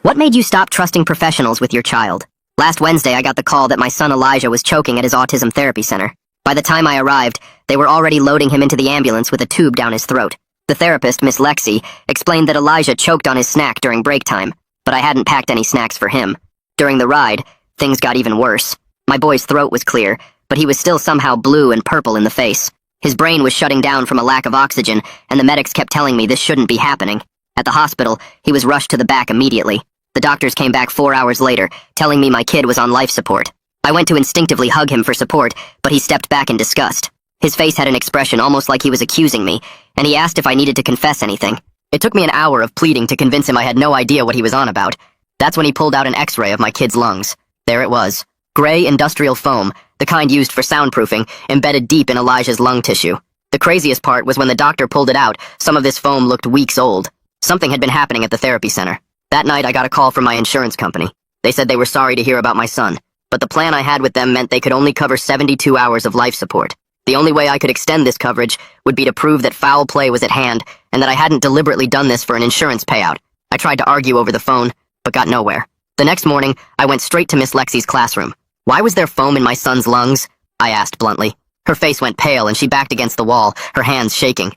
What made you stop trusting professionals with your child? Last Wednesday, I got the call that my son Elijah was choking at his autism therapy center. By the time I arrived, they were already loading him into the ambulance with a tube down his throat. The therapist, Miss Lexi, explained that Elijah choked on his snack during break time, but I hadn't packed any snacks for him. During the ride, things got even worse. My boy's throat was clear, but he was still somehow blue and purple in the face. His brain was shutting down from a lack of oxygen, and the medics kept telling me this shouldn't be happening. At the hospital, he was rushed to the back immediately. The doctors came back 4 hours later, telling me my kid was on life support. I went to instinctively hug him for support, but he stepped back in disgust. His face had an expression almost like he was accusing me, and he asked if I needed to confess anything. It took me an hour of pleading to convince him I had no idea what he was on about. That's when he pulled out an x-ray of my kid's lungs. There it was. Gray industrial foam, the kind used for soundproofing, embedded deep in Elijah's lung tissue. The craziest part was when the doctor pulled it out, some of this foam looked weeks old. Something had been happening at the therapy center. That night, I got a call from my insurance company. They said they were sorry to hear about my son, but the plan I had with them meant they could only cover 72 hours of life support. The only way I could extend this coverage would be to prove that foul play was at hand and that I hadn't deliberately done this for an insurance payout. I tried to argue over the phone, but got nowhere. The next morning, I went straight to Miss Lexi's classroom. Why was there foam in my son's lungs? I asked bluntly. Her face went pale and she backed against the wall, her hands shaking.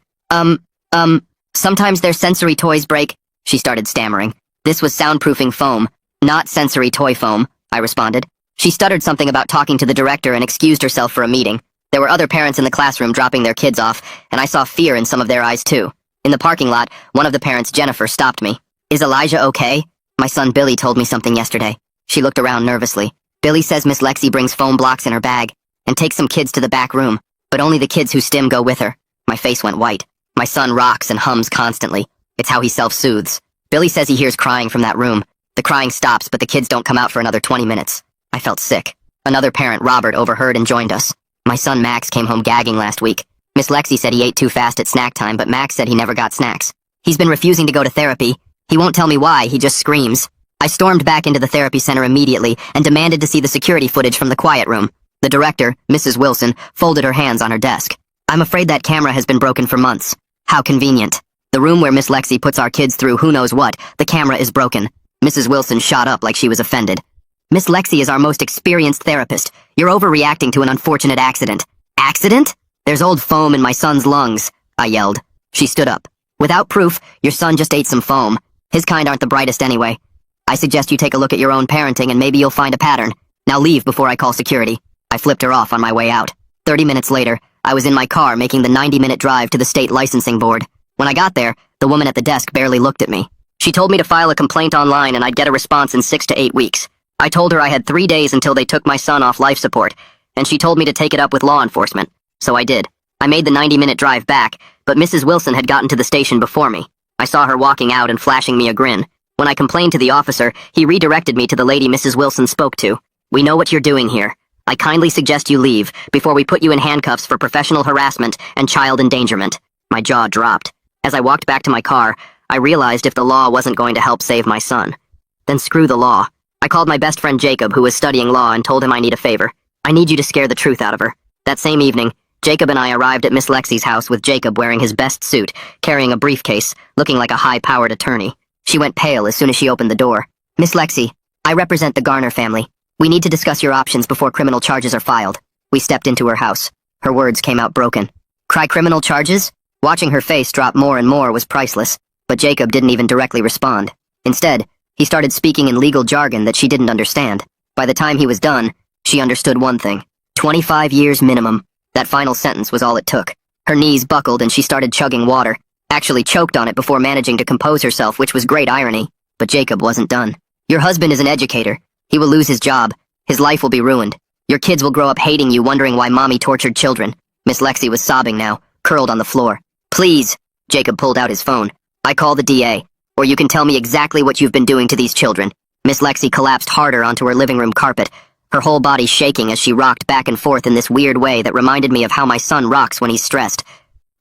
Sometimes their sensory toys break, she started stammering. This was soundproofing foam, not sensory toy foam, I responded. She stuttered something about talking to the director and excused herself for a meeting. There were other parents in the classroom dropping their kids off, and I saw fear in some of their eyes too. In the parking lot, one of the parents, Jennifer, stopped me. Is Elijah okay? My son Billy told me something yesterday. She looked around nervously. Billy says Miss Lexi brings foam blocks in her bag and takes some kids to the back room, but only the kids who stim go with her. My face went white. My son rocks and hums constantly. It's how he self-soothes. Billy says he hears crying from that room. The crying stops, but the kids don't come out for another 20 minutes. I felt sick. Another parent, Robert, overheard and joined us. My son Max came home gagging last week. Miss Lexi said he ate too fast at snack time, but Max said he never got snacks. He's been refusing to go to therapy. He won't tell me why, he just screams. I stormed back into the therapy center immediately and demanded to see the security footage from the quiet room. The director, Mrs. Wilson, folded her hands on her desk. I'm afraid that camera has been broken for months. How convenient. The room where Miss Lexi puts our kids through who knows what, the camera is broken. Mrs. Wilson shot up like she was offended. Miss Lexi is our most experienced therapist. You're overreacting to an unfortunate accident. Accident? There's old foam in my son's lungs, I yelled. She stood up. Without proof, your son just ate some foam. His kind aren't the brightest anyway. I suggest you take a look at your own parenting and maybe you'll find a pattern. Now leave before I call security. I flipped her off on my way out. 30 minutes later, I was in my car making the 90-minute drive to the state licensing board. When I got there, the woman at the desk barely looked at me. She told me to file a complaint online and I'd get a response in 6 to 8 weeks. I told her I had 3 days until they took my son off life support, and she told me to take it up with law enforcement. So I did. I made the 90-minute drive back, but Mrs. Wilson had gotten to the station before me. I saw her walking out and flashing me a grin. When I complained to the officer, he redirected me to the lady Mrs. Wilson spoke to. We know what you're doing here. I kindly suggest you leave before we put you in handcuffs for professional harassment and child endangerment. My jaw dropped. As I walked back to my car, I realized if the law wasn't going to help save my son, then screw the law. I called my best friend Jacob, who was studying law, and told him I need a favor. I need you to scare the truth out of her. That same evening, Jacob and I arrived at Miss Lexi's house with Jacob wearing his best suit, carrying a briefcase, looking like a high-powered attorney. She went pale as soon as she opened the door. Miss Lexi, I represent the Garner family. We need to discuss your options before criminal charges are filed. We stepped into her house. Her words came out broken. Cry criminal charges? Watching her face drop more and more was priceless, but Jacob didn't even directly respond. Instead, he started speaking in legal jargon that she didn't understand. By the time he was done, she understood one thing. 25 years minimum. That final sentence was all it took. Her knees buckled and she started chugging water, actually choked on it before managing to compose herself, which was great irony. But Jacob wasn't done. Your husband is an educator. He will lose his job. His life will be ruined. Your kids will grow up hating you, wondering why mommy tortured children. Miss Lexi was sobbing now, curled on the floor. Please, Jacob pulled out his phone. I call the DA, or you can tell me exactly what you've been doing to these children. Miss Lexi collapsed harder onto her living room carpet, her whole body shaking as she rocked back and forth in this weird way that reminded me of how my son rocks when he's stressed.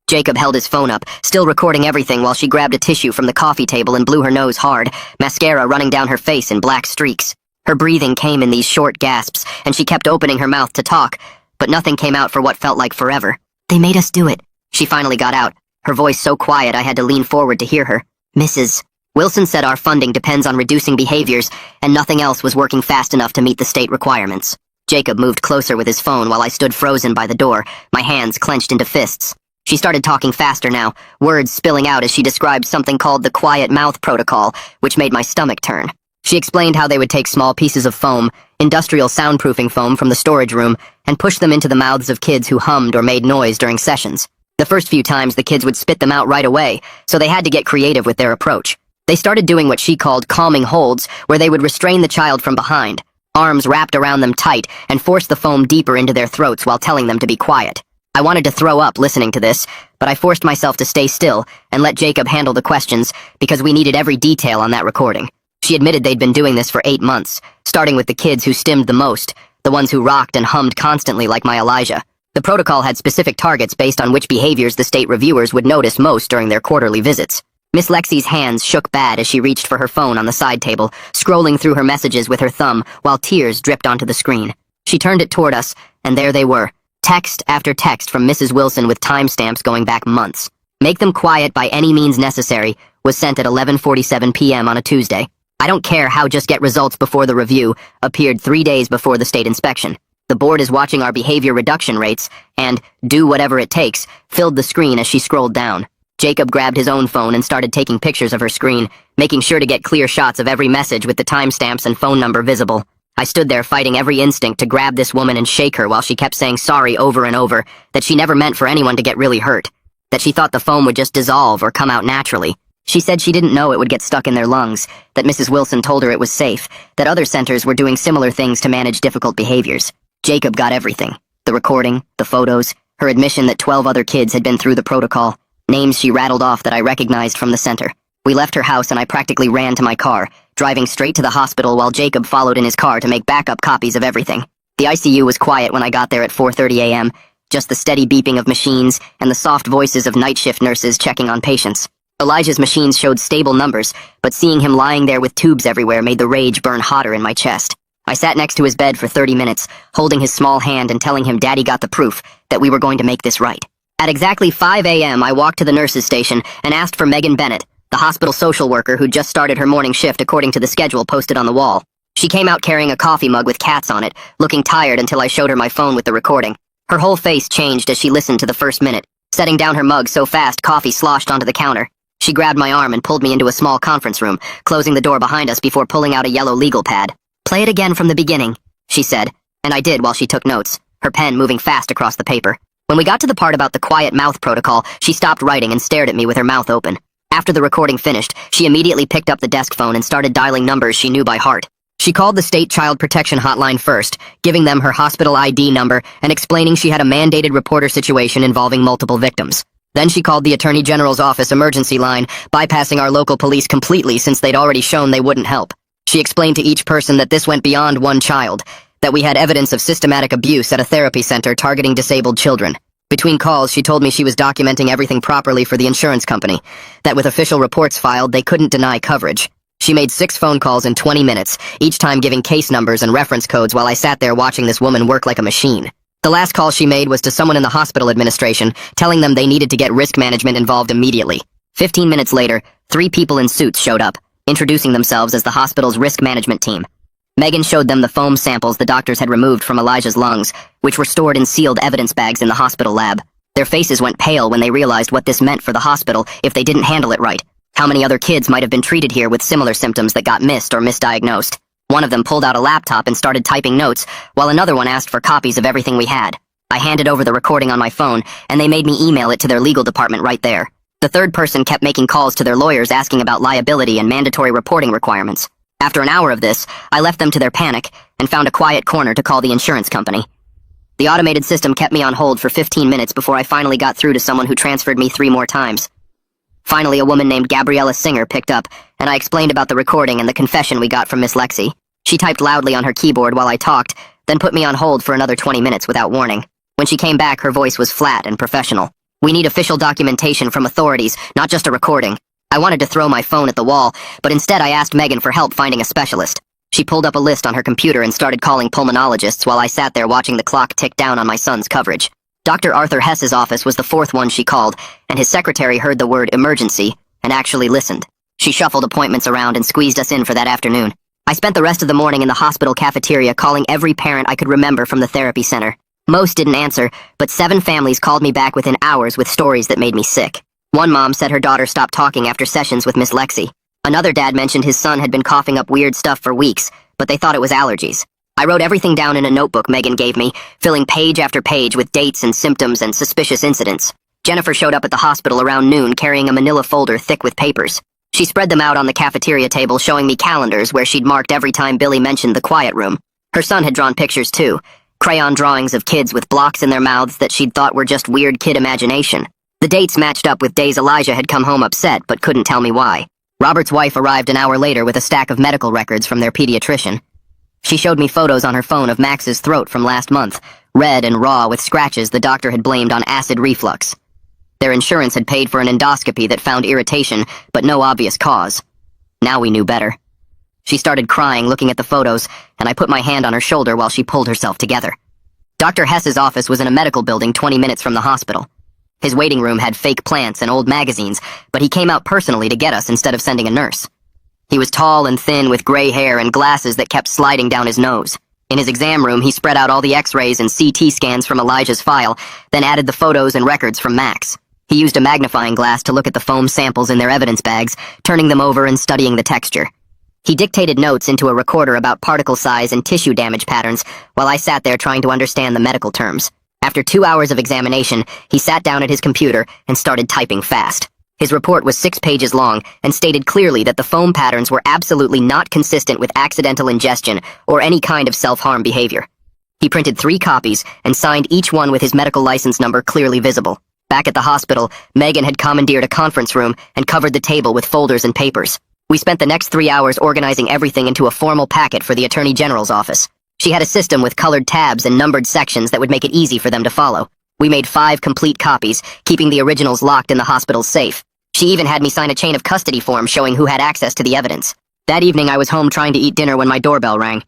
Jacob held his phone up, still recording everything while she grabbed a tissue from the coffee table and blew her nose hard, mascara running down her face in black streaks. Her breathing came in these short gasps, and she kept opening her mouth to talk, but nothing came out for what felt like forever. They made us do it. She finally got out, her voice so quiet I had to lean forward to hear her. Mrs. Wilson said our funding depends on reducing behaviors, and nothing else was working fast enough to meet the state requirements. Jacob moved closer with his phone while I stood frozen by the door, my hands clenched into fists. She started talking faster now, words spilling out as she described something called the quiet mouth protocol, which made my stomach turn. She explained how they would take small pieces of foam, industrial soundproofing foam from the storage room, and push them into the mouths of kids who hummed or made noise during sessions. The first few times the kids would spit them out right away, so they had to get creative with their approach. They started doing what she called calming holds, where they would restrain the child from behind, arms wrapped around them tight, and force the foam deeper into their throats while telling them to be quiet. I wanted to throw up listening to this, but I forced myself to stay still and let Jacob handle the questions because we needed every detail on that recording. She admitted they'd been doing this for 8 months, starting with the kids who stimmed the most, the ones who rocked and hummed constantly like my Elijah. The protocol had specific targets based on which behaviors the state reviewers would notice most during their quarterly visits. Miss Lexi's hands shook bad as she reached for her phone on the side table, scrolling through her messages with her thumb while tears dripped onto the screen. She turned it toward us, and there they were, text after text from Mrs. Wilson with timestamps going back months. Make them quiet by any means necessary was sent at 11:47 p.m. on a Tuesday. I don't care how just get results before the review appeared 3 days before the state inspection. The board is watching our behavior reduction rates, and do whatever it takes filled the screen as she scrolled down. Jacob grabbed his own phone and started taking pictures of her screen, making sure to get clear shots of every message with the timestamps and phone number visible. I stood there fighting every instinct to grab this woman and shake her while she kept saying sorry over and over, that she never meant for anyone to get really hurt, that she thought the foam would just dissolve or come out naturally. She said she didn't know it would get stuck in their lungs, that Mrs. Wilson told her it was safe, that other centers were doing similar things to manage difficult behaviors. Jacob got everything. The recording, the photos, her admission that 12 other kids had been through the protocol, names she rattled off that I recognized from the center. We left her house and I practically ran to my car, driving straight to the hospital while Jacob followed in his car to make backup copies of everything. The ICU was quiet when I got there at 4:30 a.m., just the steady beeping of machines and the soft voices of night shift nurses checking on patients. Elijah's machines showed stable numbers, but seeing him lying there with tubes everywhere made the rage burn hotter in my chest. I sat next to his bed for 30 minutes, holding his small hand and telling him Daddy got the proof, that we were going to make this right. At exactly 5 a.m., I walked to the nurses' station and asked for Megan Bennett, the hospital social worker who'd just started her morning shift according to the schedule posted on the wall. She came out carrying a coffee mug with cats on it, looking tired until I showed her my phone with the recording. Her whole face changed as she listened to the first minute, setting down her mug so fast coffee sloshed onto the counter. She grabbed my arm and pulled me into a small conference room, closing the door behind us before pulling out a yellow legal pad. "Play it again from the beginning," she said, and I did while she took notes, her pen moving fast across the paper. When we got to the part about the quiet mouth protocol, she stopped writing and stared at me with her mouth open. After the recording finished, she immediately picked up the desk phone and started dialing numbers she knew by heart. She called the State Child Protection Hotline first, giving them her hospital ID number and explaining she had a mandated reporter situation involving multiple victims. Then she called the Attorney General's office emergency line, bypassing our local police completely since they'd already shown they wouldn't help. She explained to each person that this went beyond one child, that we had evidence of systematic abuse at a therapy center targeting disabled children. Between calls, she told me she was documenting everything properly for the insurance company, that with official reports filed, they couldn't deny coverage. She made 6 phone calls in 20 minutes, each time giving case numbers and reference codes while I sat there watching this woman work like a machine. The last call she made was to someone in the hospital administration, telling them they needed to get risk management involved immediately. 15 minutes later, 3 people in suits showed up, introducing themselves as the hospital's risk management team. Megan showed them the foam samples the doctors had removed from Elijah's lungs, which were stored in sealed evidence bags in the hospital lab. Their faces went pale when they realized what this meant for the hospital if they didn't handle it right. How many other kids might have been treated here with similar symptoms that got missed or misdiagnosed? One of them pulled out a laptop and started typing notes, while another one asked for copies of everything we had. I handed over the recording on my phone, and they made me email it to their legal department right there. The third person kept making calls to their lawyers asking about liability and mandatory reporting requirements. After an hour of this, I left them to their panic and found a quiet corner to call the insurance company. The automated system kept me on hold for 15 minutes before I finally got through to someone who transferred me 3 more times. Finally, a woman named Gabriella Singer picked up, and I explained about the recording and the confession we got from Miss Lexi. She typed loudly on her keyboard while I talked, then put me on hold for another 20 minutes without warning. When she came back, her voice was flat and professional. "We need official documentation from authorities, not just a recording." I wanted to throw my phone at the wall, but instead I asked Megan for help finding a specialist. She pulled up a list on her computer and started calling pulmonologists while I sat there watching the clock tick down on my son's coverage. Dr. Arthur Hess's office was the 4th one she called, and his secretary heard the word emergency and actually listened. She shuffled appointments around and squeezed us in for that afternoon. I spent the rest of the morning in the hospital cafeteria calling every parent I could remember from the therapy center. Most didn't answer, but 7 families called me back within hours with stories that made me sick. One mom said her daughter stopped talking after sessions with Miss Lexi. Another dad mentioned his son had been coughing up weird stuff for weeks, but they thought it was allergies. I wrote everything down in a notebook Megan gave me, filling page after page with dates and symptoms and suspicious incidents. Jennifer showed up at the hospital around noon carrying a manila folder thick with papers. She spread them out on the cafeteria table, showing me calendars where she'd marked every time Billy mentioned the quiet room. Her son had drawn pictures too, crayon drawings of kids with blocks in their mouths that she'd thought were just weird kid imagination. The dates matched up with days Elijah had come home upset but couldn't tell me why. Robert's wife arrived an hour later with a stack of medical records from their pediatrician. She showed me photos on her phone of Max's throat from last month, red and raw with scratches the doctor had blamed on acid reflux. Their insurance had paid for an endoscopy that found irritation, but no obvious cause. Now we knew better. She started crying looking at the photos, and I put my hand on her shoulder while she pulled herself together. Dr. Hess's office was in a medical building 20 minutes from the hospital. His waiting room had fake plants and old magazines, but he came out personally to get us instead of sending a nurse. He was tall and thin with gray hair and glasses that kept sliding down his nose. In his exam room, he spread out all the x-rays and CT scans from Elijah's file, then added the photos and records from Max. He used a magnifying glass to look at the foam samples in their evidence bags, turning them over and studying the texture. He dictated notes into a recorder about particle size and tissue damage patterns, while I sat there trying to understand the medical terms. After 2 hours of examination, he sat down at his computer and started typing fast. His report was 6 pages long and stated clearly that the foam patterns were absolutely not consistent with accidental ingestion or any kind of self-harm behavior. He printed 3 copies and signed each one with his medical license number clearly visible. Back at the hospital, Megan had commandeered a conference room and covered the table with folders and papers. We spent the next 3 hours organizing everything into a formal packet for the Attorney General's office. She had a system with colored tabs and numbered sections that would make it easy for them to follow. We made 5 complete copies, keeping the originals locked in the hospital's safe. She even had me sign a chain of custody form showing who had access to the evidence. That evening, I was home trying to eat dinner when my doorbell rang.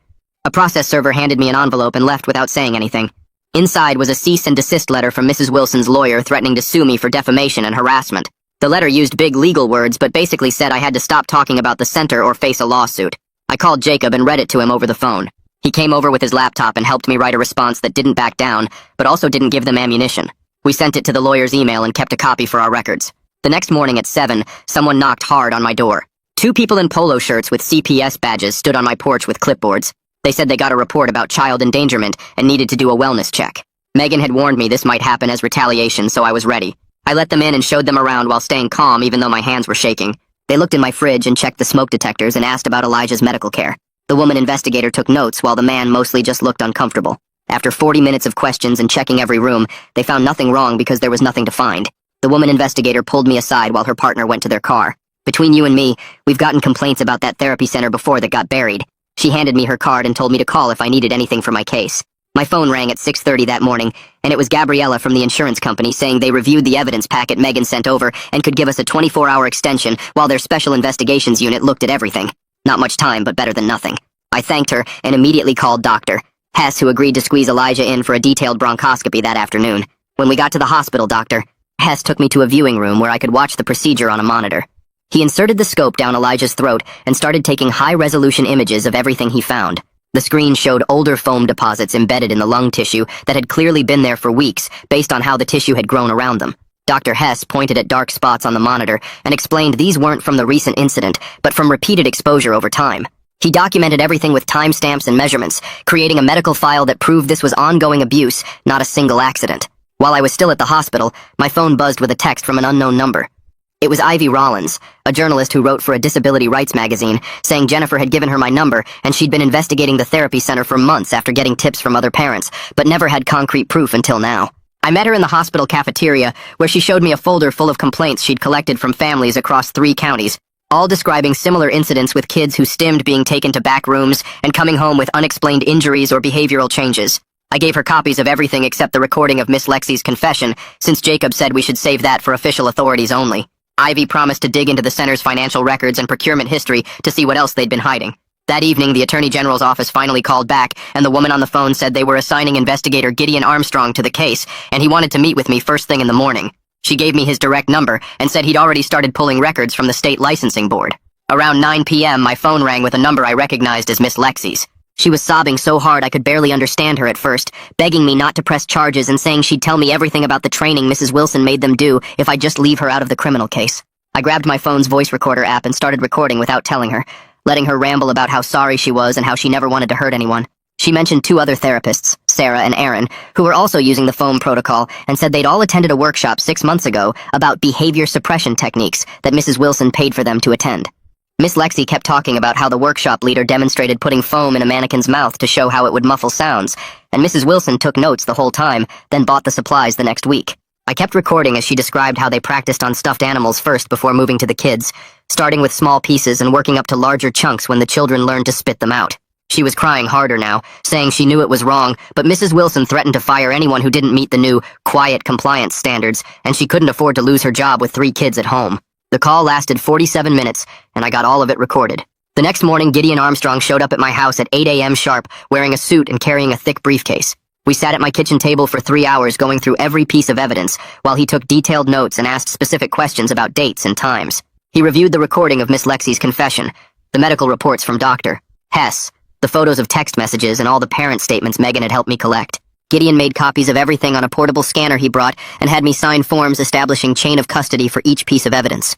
A process server handed me an envelope and left without saying anything. Inside was a cease and desist letter from Mrs. Wilson's lawyer threatening to sue me for defamation and harassment. The letter used big legal words, but basically said I had to stop talking about the center or face a lawsuit. I called Jacob and read it to him over the phone. He came over with his laptop and helped me write a response that didn't back down, but also didn't give them ammunition. We sent it to the lawyer's email and kept a copy for our records. The next morning at 7, someone knocked hard on my door. 2 people in polo shirts with CPS badges stood on my porch with clipboards. They said they got a report about child endangerment and needed to do a wellness check. Megan had warned me this might happen as retaliation, so I was ready. I let them in and showed them around while staying calm even though my hands were shaking. They looked in my fridge and checked the smoke detectors and asked about Elijah's medical care. The woman investigator took notes while the man mostly just looked uncomfortable. After 40 minutes of questions and checking every room, they found nothing wrong because there was nothing to find. The woman investigator pulled me aside while her partner went to their car. Between you and me, we've gotten complaints about that therapy center before that got buried. She handed me her card and told me to call if I needed anything for my case. My phone rang at 6:30 that morning, and it was Gabriella from the insurance company saying they reviewed the evidence packet Megan sent over and could give us a 24-hour extension while their special investigations unit looked at everything. Not much time, but better than nothing. I thanked her and immediately called Dr. Hess, who agreed to squeeze Elijah in for a detailed bronchoscopy that afternoon. When we got to the hospital, Dr. Hess took me to a viewing room where I could watch the procedure on a monitor. He inserted the scope down Elijah's throat and started taking high-resolution images of everything he found. The screen showed older foam deposits embedded in the lung tissue that had clearly been there for weeks based on how the tissue had grown around them. Dr. Hess pointed at dark spots on the monitor and explained these weren't from the recent incident, but from repeated exposure over time. He documented everything with timestamps and measurements, creating a medical file that proved this was ongoing abuse, not a single accident. While I was still at the hospital, my phone buzzed with a text from an unknown number. It was Ivy Rollins, a journalist who wrote for a disability rights magazine, saying Jennifer had given her my number and she'd been investigating the therapy center for months after getting tips from other parents, but never had concrete proof until now. I met her in the hospital cafeteria, where she showed me a folder full of complaints she'd collected from families across 3 counties, all describing similar incidents with kids who stemmed being taken to back rooms and coming home with unexplained injuries or behavioral changes. I gave her copies of everything except the recording of Miss Lexi's confession, since Jacob said we should save that for official authorities only. Ivy promised to dig into the center's financial records and procurement history to see what else they'd been hiding. That evening, the Attorney General's office finally called back, and the woman on the phone said they were assigning investigator Gideon Armstrong to the case, and he wanted to meet with me first thing in the morning. She gave me his direct number and said he'd already started pulling records from the state licensing board. Around 9 p.m., my phone rang with a number I recognized as Miss Lexi's. She was sobbing so hard I could barely understand her at first, begging me not to press charges and saying she'd tell me everything about the training Mrs. Wilson made them do if I'd just leave her out of the criminal case. I grabbed my phone's voice recorder app and started recording without telling her, letting her ramble about how sorry she was and how she never wanted to hurt anyone. She mentioned 2 other therapists, Sarah and Aaron, who were also using the foam protocol and said they'd all attended a workshop 6 months ago about behavior suppression techniques that Mrs. Wilson paid for them to attend. Miss Lexi kept talking about how the workshop leader demonstrated putting foam in a mannequin's mouth to show how it would muffle sounds, and Mrs. Wilson took notes the whole time, then bought the supplies the next week. I kept recording as she described how they practiced on stuffed animals first before moving to the kids, starting with small pieces and working up to larger chunks when the children learned to spit them out. She was crying harder now, saying she knew it was wrong, but Mrs. Wilson threatened to fire anyone who didn't meet the new, quiet compliance standards, and she couldn't afford to lose her job with 3 kids at home. The call lasted 47 minutes, and I got all of it recorded. The next morning, Gideon Armstrong showed up at my house at 8 a.m. sharp, wearing a suit and carrying a thick briefcase. We sat at my kitchen table for 3 hours going through every piece of evidence, while he took detailed notes and asked specific questions about dates and times. He reviewed the recording of Miss Lexi's confession, the medical reports from Dr. Hess, the photos of text messages, and all the parent statements Megan had helped me collect. Gideon made copies of everything on a portable scanner he brought and had me sign forms establishing chain of custody for each piece of evidence.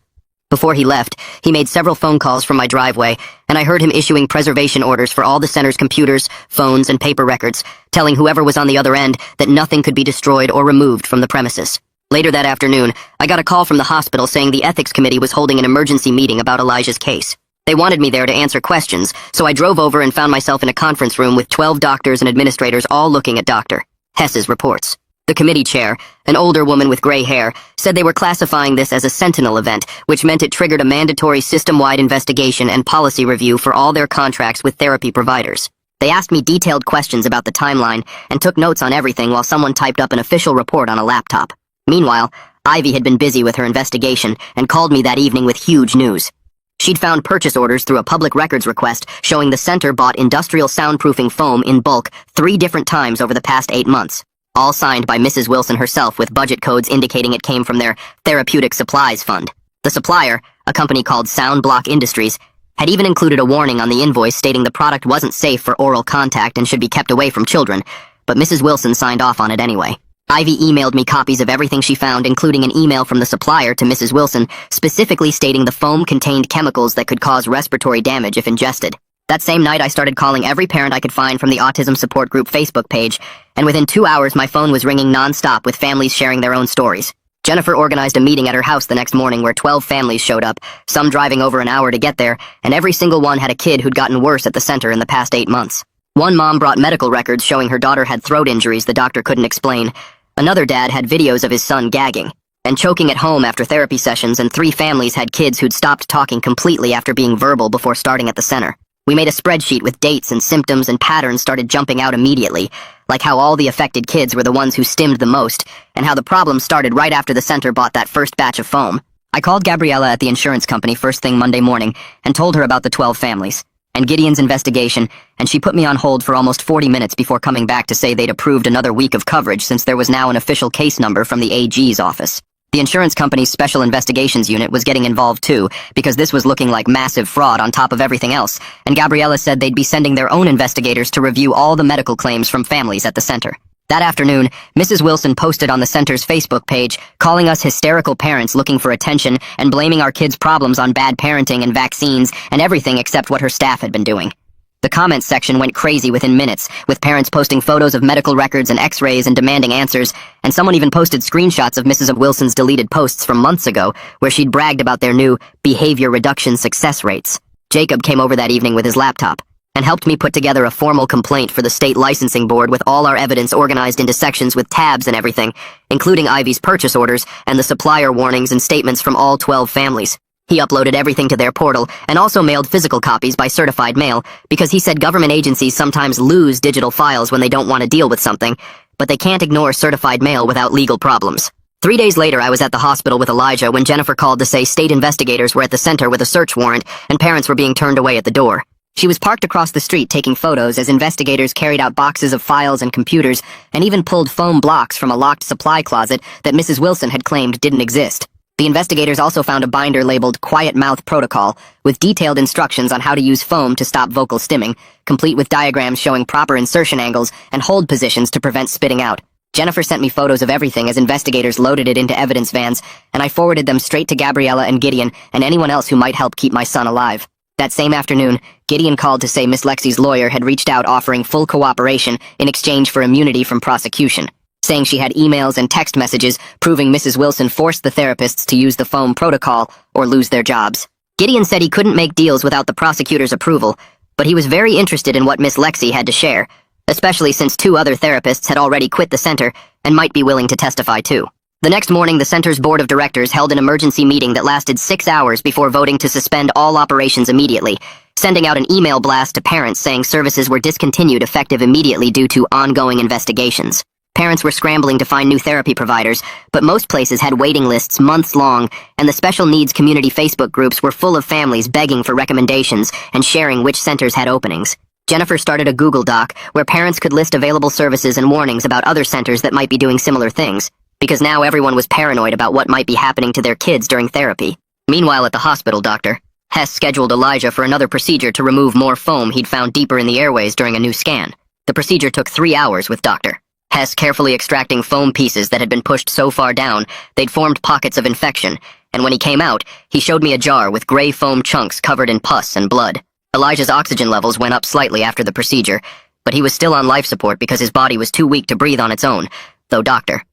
Before he left, he made several phone calls from my driveway, and I heard him issuing preservation orders for all the center's computers, phones, and paper records, telling whoever was on the other end that nothing could be destroyed or removed from the premises. Later that afternoon, I got a call from the hospital saying the ethics committee was holding an emergency meeting about Elijah's case. They wanted me there to answer questions, so I drove over and found myself in a conference room with 12 doctors and administrators all looking at Dr. Hess's reports. The committee chair, an older woman with gray hair, said they were classifying this as a sentinel event, which meant it triggered a mandatory system-wide investigation and policy review for all their contracts with therapy providers. They asked me detailed questions about the timeline and took notes on everything while someone typed up an official report on a laptop. Meanwhile, Ivy had been busy with her investigation and called me that evening with huge news. She'd found purchase orders through a public records request showing the center bought industrial soundproofing foam in bulk 3 different times over the past 8 months. All signed by Mrs. Wilson herself with budget codes indicating it came from their Therapeutic Supplies Fund. The supplier, a company called Soundblock Industries, had even included a warning on the invoice stating the product wasn't safe for oral contact and should be kept away from children, but Mrs. Wilson signed off on it anyway. Ivy emailed me copies of everything she found, including an email from the supplier to Mrs. Wilson, specifically stating the foam contained chemicals that could cause respiratory damage if ingested. That same night, I started calling every parent I could find from the Autism Support Group Facebook page, and within 2 hours, my phone was ringing non-stop with families sharing their own stories. Jennifer organized a meeting at her house the next morning where 12 families showed up, some driving over an hour to get there, and every single one had a kid who'd gotten worse at the center in the past 8 months. One mom brought medical records showing her daughter had throat injuries the doctor couldn't explain. Another dad had videos of his son gagging and choking at home after therapy sessions, and 3 families had kids who'd stopped talking completely after being verbal before starting at the center. We made a spreadsheet with dates and symptoms, and patterns started jumping out immediately, like how all the affected kids were the ones who stimmed the most, and how the problem started right after the center bought that first batch of foam. I called Gabriella at the insurance company first thing Monday morning and told her about the 12 families and Gideon's investigation, and she put me on hold for almost 40 minutes before coming back to say they'd approved another week of coverage since there was now an official case number from the AG's office. The insurance company's special investigations unit was getting involved too, because this was looking like massive fraud on top of everything else, and Gabriella said they'd be sending their own investigators to review all the medical claims from families at the center. That afternoon, Mrs. Wilson posted on the center's Facebook page, calling us hysterical parents looking for attention and blaming our kids' problems on bad parenting and vaccines and everything except what her staff had been doing. The comments section went crazy within minutes, with parents posting photos of medical records and x-rays and demanding answers, and someone even posted screenshots of Mrs. Wilson's deleted posts from months ago, where she'd bragged about their new behavior reduction success rates. Jacob came over that evening with his laptop and helped me put together a formal complaint for the state licensing board with all our evidence organized into sections with tabs and everything, including Ivy's purchase orders and the supplier warnings and statements from all 12 families. He uploaded everything to their portal and also mailed physical copies by certified mail because he said government agencies sometimes lose digital files when they don't want to deal with something, but they can't ignore certified mail without legal problems. 3 days later, I was at the hospital with Elijah when Jennifer called to say state investigators were at the center with a search warrant and parents were being turned away at the door. She was parked across the street taking photos as investigators carried out boxes of files and computers and even pulled foam blocks from a locked supply closet that Mrs. Wilson had claimed didn't exist. The investigators also found a binder labeled Quiet Mouth Protocol with detailed instructions on how to use foam to stop vocal stimming, complete with diagrams showing proper insertion angles and hold positions to prevent spitting out. Jennifer sent me photos of everything as investigators loaded it into evidence vans, and I forwarded them straight to Gabriella and Gideon and anyone else who might help keep my son alive. That same afternoon, Gideon called to say Miss Lexi's lawyer had reached out offering full cooperation in exchange for immunity from prosecution, saying she had emails and text messages proving Mrs. Wilson forced the therapists to use the foam protocol or lose their jobs. Gideon said he couldn't make deals without the prosecutor's approval, but he was very interested in what Miss Lexi had to share, especially since 2 other therapists had already quit the center and might be willing to testify too. The next morning, the center's board of directors held an emergency meeting that lasted 6 hours before voting to suspend all operations immediately, sending out an email blast to parents saying services were discontinued effective immediately due to ongoing investigations. Parents were scrambling to find new therapy providers, but most places had waiting lists months long, and the special needs community Facebook groups were full of families begging for recommendations and sharing which centers had openings. Jennifer started a Google Doc where parents could list available services and warnings about other centers that might be doing similar things, because now everyone was paranoid about what might be happening to their kids during therapy. Meanwhile, at the hospital, Dr. Hess scheduled Elijah for another procedure to remove more foam he'd found deeper in the airways during a new scan. The procedure took 3 hours with Dr. Hess carefully extracting foam pieces that had been pushed so far down they'd formed pockets of infection, and when he came out, he showed me a jar with gray foam chunks covered in pus and blood. Elijah's oxygen levels went up slightly after the procedure, but he was still on life support because his body was too weak to breathe on its own, though Dr.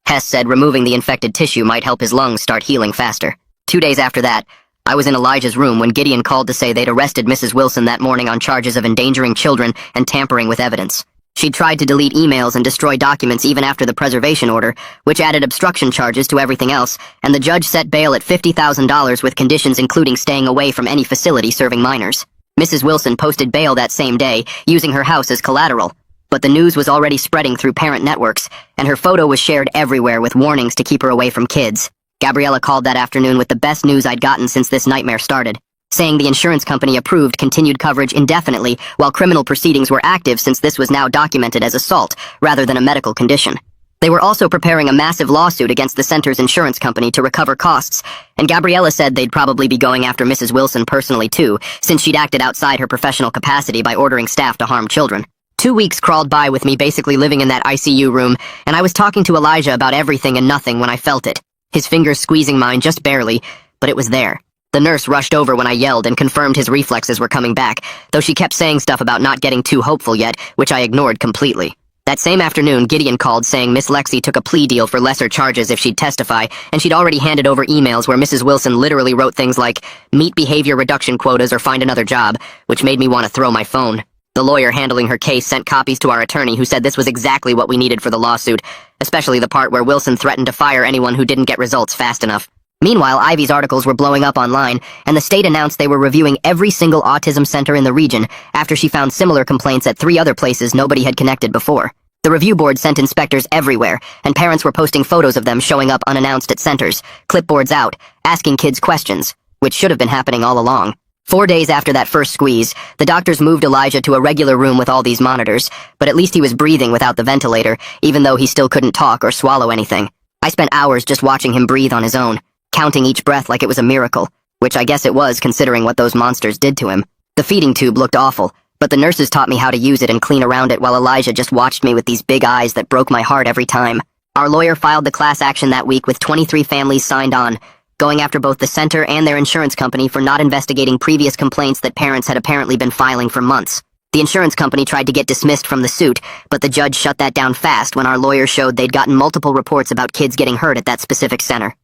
Hess said removing the infected tissue might help his lungs start healing faster. 2 days after that, I was in Elijah's room when Gideon called to say they'd arrested Mrs. Wilson that morning on charges of endangering children and tampering with evidence. She'd tried to delete emails and destroy documents even after the preservation order, which added obstruction charges to everything else, and the judge set bail at $50,000 with conditions including staying away from any facility serving minors. Mrs. Wilson posted bail that same day, using her house as collateral, but the news was already spreading through parent networks, and her photo was shared everywhere with warnings to keep her away from kids. Gabriella called that afternoon with the best news I'd gotten since this nightmare started, saying the insurance company approved continued coverage indefinitely while criminal proceedings were active since this was now documented as assault rather than a medical condition. They were also preparing a massive lawsuit against the center's insurance company to recover costs, and Gabriella said they'd probably be going after Mrs. Wilson personally too, since she'd acted outside her professional capacity by ordering staff to harm children. 2 weeks crawled by with me basically living in that ICU room, and I was talking to Elijah about everything and nothing when I felt it. His fingers squeezing mine just barely, but it was there. The nurse rushed over when I yelled and confirmed his reflexes were coming back, though she kept saying stuff about not getting too hopeful yet, which I ignored completely. That same afternoon, Gideon called saying Miss Lexi took a plea deal for lesser charges if she'd testify, and she'd already handed over emails where Mrs. Wilson literally wrote things like, meet behavior reduction quotas or find another job, which made me want to throw my phone. The lawyer handling her case sent copies to our attorney who said this was exactly what we needed for the lawsuit, especially the part where Wilson threatened to fire anyone who didn't get results fast enough. Meanwhile, Ivy's articles were blowing up online, and the state announced they were reviewing every single autism center in the region after she found similar complaints at 3 other places nobody had connected before. The review board sent inspectors everywhere, and parents were posting photos of them showing up unannounced at centers, clipboards out, asking kids questions, which should have been happening all along. 4 days after that first squeeze, the doctors moved Elijah to a regular room with all these monitors, but at least he was breathing without the ventilator, even though he still couldn't talk or swallow anything. I spent hours just watching him breathe on his own, counting each breath like it was a miracle, which I guess it was considering what those monsters did to him. The feeding tube looked awful, but the nurses taught me how to use it and clean around it while Elijah just watched me with these big eyes that broke my heart every time. Our lawyer filed the class action that week with 23 families signed on, going after both the center and their insurance company for not investigating previous complaints that parents had apparently been filing for months. The insurance company tried to get dismissed from the suit, but the judge shut that down fast when our lawyer showed they'd gotten multiple reports about kids getting hurt at that specific center.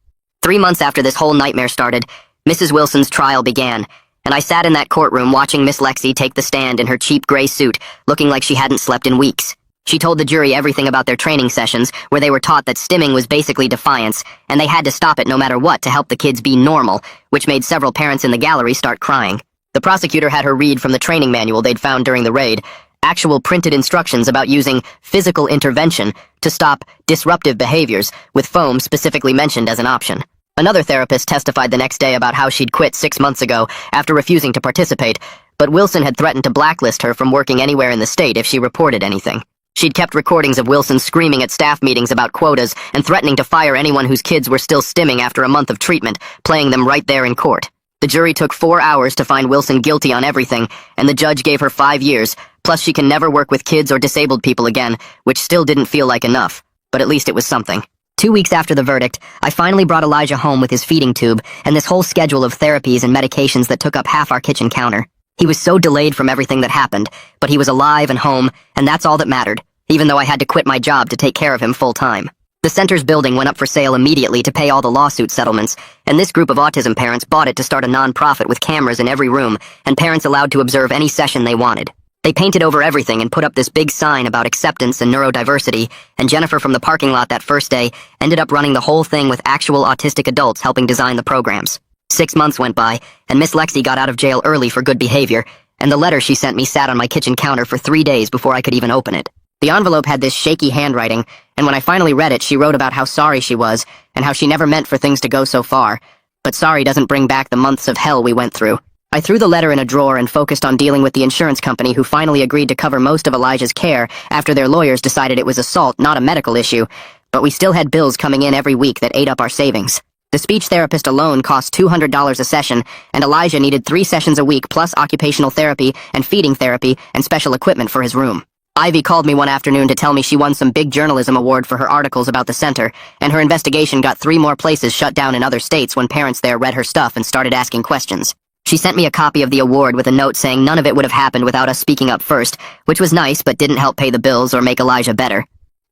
3 months after this whole nightmare started, Mrs. Wilson's trial began, and I sat in that courtroom watching Miss Lexi take the stand in her cheap gray suit, looking like she hadn't slept in weeks. She told the jury everything about their training sessions, where they were taught that stimming was basically defiance, and they had to stop it no matter what to help the kids be normal, which made several parents in the gallery start crying. The prosecutor had her read from the training manual they'd found during the raid, actual printed instructions about using physical intervention to stop disruptive behaviors, with foam specifically mentioned as an option. Another therapist testified the next day about how she'd quit 6 months ago after refusing to participate, but Wilson had threatened to blacklist her from working anywhere in the state if she reported anything. She'd kept recordings of Wilson screaming at staff meetings about quotas and threatening to fire anyone whose kids were still stimming after a month of treatment, playing them right there in court. The jury took 4 hours to find Wilson guilty on everything, and the judge gave her 5 years, plus she can never work with kids or disabled people again, which still didn't feel like enough, but at least it was something. 2 weeks after the verdict, I finally brought Elijah home with his feeding tube and this whole schedule of therapies and medications that took up half our kitchen counter. He was so delayed from everything that happened, but he was alive and home, and that's all that mattered, even though I had to quit my job to take care of him full-time. The center's building went up for sale immediately to pay all the lawsuit settlements, and this group of autism parents bought it to start a non-profit with cameras in every room and parents allowed to observe any session they wanted. They painted over everything and put up this big sign about acceptance and neurodiversity, and Jennifer from the parking lot that first day ended up running the whole thing with actual autistic adults helping design the programs. 6 months went by, and Miss Lexi got out of jail early for good behavior, and the letter she sent me sat on my kitchen counter for 3 days before I could even open it. The envelope had this shaky handwriting, and when I finally read it, she wrote about how sorry she was, and how she never meant for things to go so far. But sorry doesn't bring back the months of hell we went through. I threw the letter in a drawer and focused on dealing with the insurance company who finally agreed to cover most of Elijah's care after their lawyers decided it was assault, not a medical issue, but we still had bills coming in every week that ate up our savings. The speech therapist alone cost $200 a session, and Elijah needed 3 sessions a week plus occupational therapy and feeding therapy and special equipment for his room. Ivy called me one afternoon to tell me she won some big journalism award for her articles about the center, and her investigation got 3 more places shut down in other states when parents there read her stuff and started asking questions. She sent me a copy of the award with a note saying none of it would have happened without us speaking up first, which was nice but didn't help pay the bills or make Elijah better.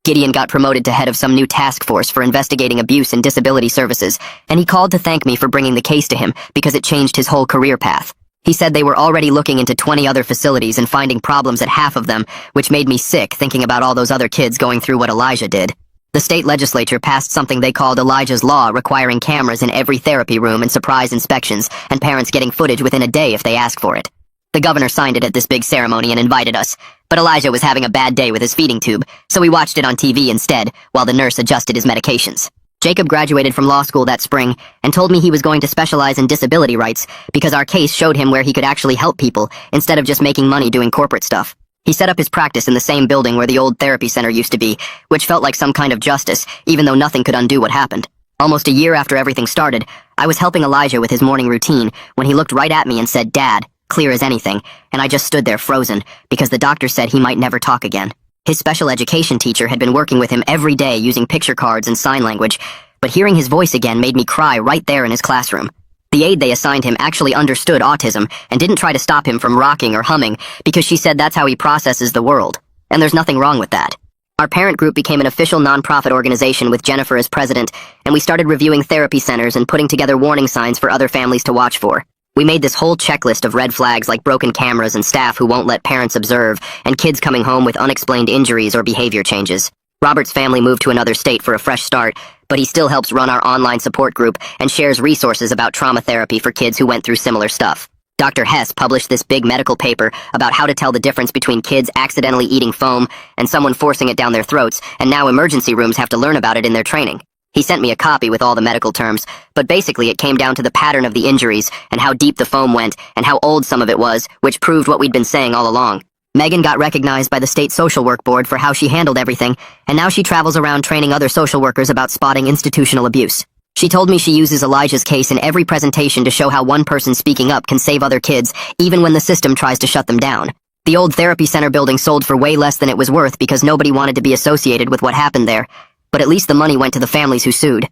Gideon got promoted to head of some new task force for investigating abuse in disability services, and he called to thank me for bringing the case to him because it changed his whole career path. He said they were already looking into 20 other facilities and finding problems at half of them, which made me sick thinking about all those other kids going through what Elijah did. The state legislature passed something they called Elijah's Law, requiring cameras in every therapy room and surprise inspections, and parents getting footage within a day if they ask for it. The governor signed it at this big ceremony and invited us, but Elijah was having a bad day with his feeding tube, so we watched it on TV instead, while the nurse adjusted his medications. Jacob graduated from law school that spring and told me he was going to specialize in disability rights because our case showed him where he could actually help people instead of just making money doing corporate stuff. He set up his practice in the same building where the old therapy center used to be, which felt like some kind of justice, even though nothing could undo what happened. Almost a year after everything started, I was helping Elijah with his morning routine when he looked right at me and said, "Dad," clear as anything, and I just stood there frozen because the doctor said he might never talk again. His special education teacher had been working with him every day using picture cards and sign language, but hearing his voice again made me cry right there in his classroom. The aide they assigned him actually understood autism and didn't try to stop him from rocking or humming because she said that's how he processes the world, and there's nothing wrong with that. Our parent group became an official nonprofit organization with Jennifer as president, and we started reviewing therapy centers and putting together warning signs for other families to watch for. We made this whole checklist of red flags like broken cameras and staff who won't let parents observe, and kids coming home with unexplained injuries or behavior changes. Robert's family moved to another state for a fresh start, but he still helps run our online support group and shares resources about trauma therapy for kids who went through similar stuff. Dr. Hess published this big medical paper about how to tell the difference between kids accidentally eating foam and someone forcing it down their throats, and now emergency rooms have to learn about it in their training. He sent me a copy with all the medical terms, but basically it came down to the pattern of the injuries and how deep the foam went and how old some of it was, which proved what we'd been saying all along. Megan got recognized by the state social work board for how she handled everything, and now she travels around training other social workers about spotting institutional abuse. She told me she uses Elijah's case in every presentation to show how one person speaking up can save other kids, even when the system tries to shut them down. The old therapy center building sold for way less than it was worth because nobody wanted to be associated with what happened there, but at least the money went to the families who sued.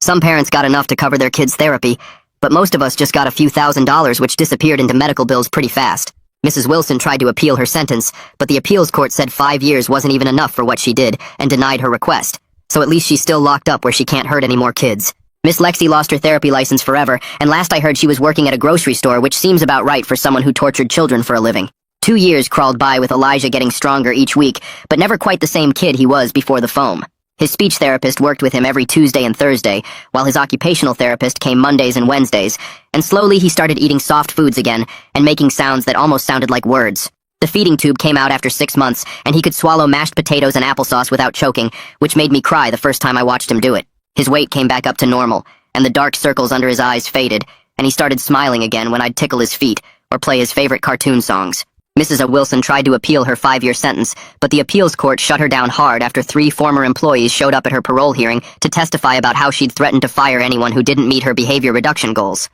Some parents got enough to cover their kids' therapy, but most of us just got a few $1,000s which disappeared into medical bills pretty fast. Mrs. Wilson tried to appeal her sentence, but the appeals court said 5 years wasn't even enough for what she did and denied her request, so at least she's still locked up where she can't hurt any more kids. Miss Lexi lost her therapy license forever, and last I heard she was working at a grocery store, which seems about right for someone who tortured children for a living. 2 years crawled by with Elijah getting stronger each week, but never quite the same kid he was before the foam. His speech therapist worked with him every Tuesday and Thursday, while his occupational therapist came Mondays and Wednesdays, and slowly he started eating soft foods again and making sounds that almost sounded like words. The feeding tube came out after 6 months, and he could swallow mashed potatoes and applesauce without choking, which made me cry the first time I watched him do it. His weight came back up to normal, and the dark circles under his eyes faded, and he started smiling again when I'd tickle his feet, or play his favorite cartoon songs. Mrs. A. Wilson tried to appeal her 5-year sentence, but the appeals court shut her down hard after 3 former employees showed up at her parole hearing to testify about how she'd threatened to fire anyone who didn't meet her behavior reduction goals.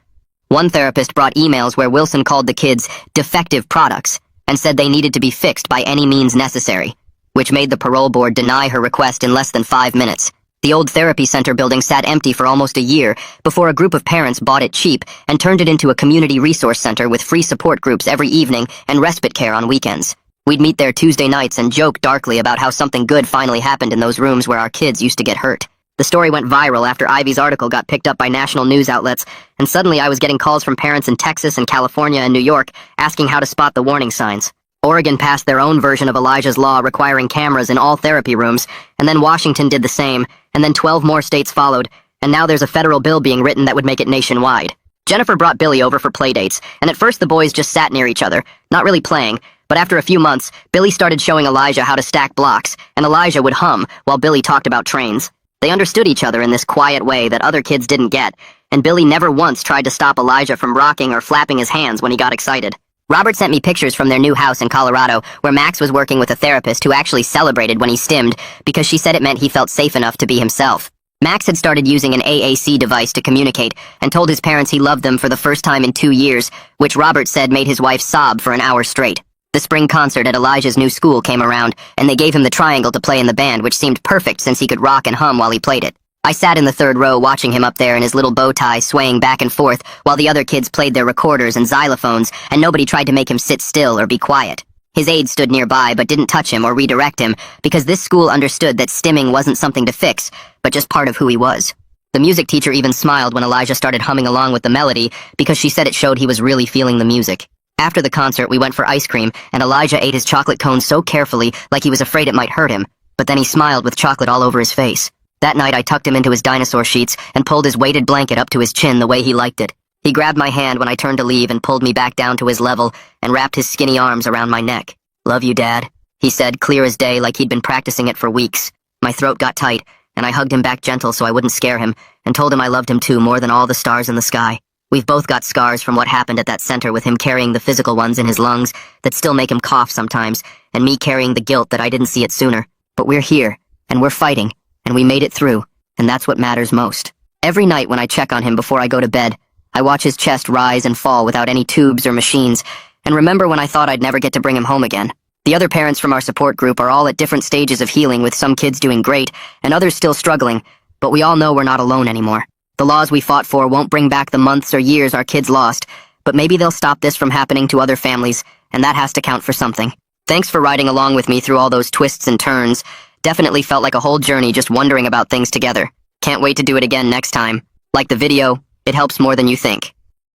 One therapist brought emails where Wilson called the kids defective products and said they needed to be fixed by any means necessary, which made the parole board deny her request in less than 5 minutes. The old therapy center building sat empty for almost a year before a group of parents bought it cheap and turned it into a community resource center with free support groups every evening and respite care on weekends. We'd meet there Tuesday nights and joke darkly about how something good finally happened in those rooms where our kids used to get hurt. The story went viral after Ivy's article got picked up by national news outlets, and suddenly I was getting calls from parents in Texas and California and New York asking how to spot the warning signs. Oregon passed their own version of Elijah's law requiring cameras in all therapy rooms, and then Washington did the same, and then 12 more states followed, and now there's a federal bill being written that would make it nationwide. Jennifer brought Billy over for playdates, and at first the boys just sat near each other, not really playing, but after a few months, Billy started showing Elijah how to stack blocks, and Elijah would hum while Billy talked about trains. They understood each other in this quiet way that other kids didn't get, and Billy never once tried to stop Elijah from rocking or flapping his hands when he got excited. Robert sent me pictures from their new house in Colorado, where Max was working with a therapist who actually celebrated when he stimmed because she said it meant he felt safe enough to be himself. Max had started using an AAC device to communicate and told his parents he loved them for the first time in 2 years, which Robert said made his wife sob for an hour straight. The spring concert at Elijah's new school came around, and they gave him the triangle to play in the band, which seemed perfect since he could rock and hum while he played it. I sat in the 3rd row watching him up there in his little bow tie swaying back and forth while the other kids played their recorders and xylophones, and nobody tried to make him sit still or be quiet. His aide stood nearby but didn't touch him or redirect him because this school understood that stimming wasn't something to fix, but just part of who he was. The music teacher even smiled when Elijah started humming along with the melody because she said it showed he was really feeling the music. After the concert, we went for ice cream, and Elijah ate his chocolate cone so carefully like he was afraid it might hurt him, but then he smiled with chocolate all over his face. That night, I tucked him into his dinosaur sheets and pulled his weighted blanket up to his chin the way he liked it. He grabbed my hand when I turned to leave and pulled me back down to his level and wrapped his skinny arms around my neck. "Love you, Dad," he said, clear as day, like he'd been practicing it for weeks. My throat got tight, and I hugged him back gentle so I wouldn't scare him, and told him I loved him too more than all the stars in the sky. We've both got scars from what happened at that center with him carrying the physical ones in his lungs that still make him cough sometimes, and me carrying the guilt that I didn't see it sooner. But we're here, and we're fighting, and we made it through. And that's what matters most. Every night when I check on him before I go to bed, I watch his chest rise and fall without any tubes or machines, and remember when I thought I'd never get to bring him home again. The other parents from our support group are all at different stages of healing, with some kids doing great and others still struggling, but we all know we're not alone anymore. The laws we fought for won't bring back the months or years our kids lost, but maybe they'll stop this from happening to other families, and that has to count for something. Thanks for riding along with me through all those twists and turns. Definitely felt like a whole journey just wondering about things together. Can't wait to do it again next time. Like the video, it helps more than you think.